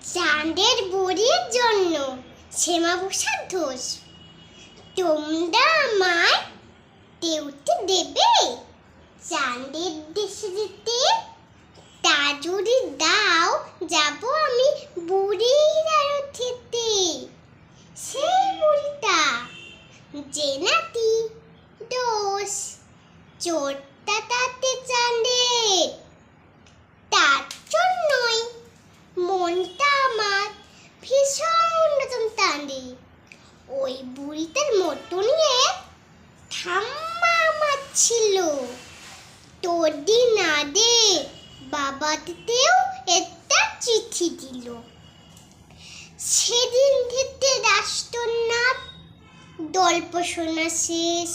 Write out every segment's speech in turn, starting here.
চাঁদের বুড়ির জন্য শ্যামাপ্রসাদ ঘোষ। তোমরা আমায় দেউতে দেবে চাঁদের দেশে যেতে? তা যদি দাও যাব আমি বুড়ির আরতিতে। সেই বুড়িটা যে নাতি দোষ চোরটা তাতে চাঁদের, তার জন্যই মনটা আমার ভীষণ টানে। ওই বুড়িটার মতনই এক ঠাম্মা আমার ছিল। তোর দিন আগে বাবাতেও একটা চিঠি দিল। সেদিন থেকে রাষ্ট্রনাথ গল্প শোনা শেষ।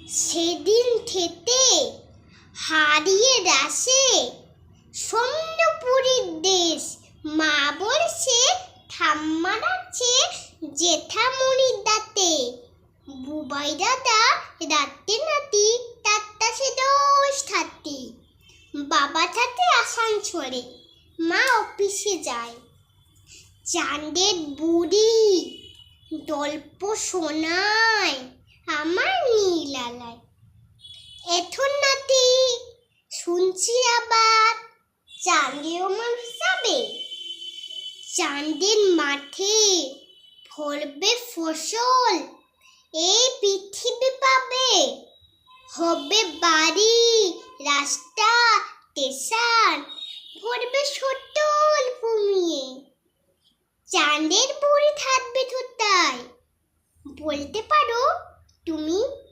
সেদিন থেকে হারিয়ে দাসে সোমপুরীর দেশ। মা বলছে ঠাম্মা ডাকছে জেঠামণির দাঁতে। বুবাই দাদা রাতে নাতি তারটা সে দোষ থাকতে। বাবা থাকে আসানসোলে, মা অফিসে যায়। চাঁদের বুড়ি গল্প শোনায় আমার নীলালায়। এখন নাতি শুনছি আবার চাঁদেও মানুষ যাবে। চাঁদের মাঠে ফলবে ফসল, এই পৃথিবী পাবে। হবে বাড়ি রাস্তা স্টেশন, ভরবে সটল ঘুমিয়ে। চাঁদের বুড়ি থাকবে কোথায় বলতে পারো তুমি?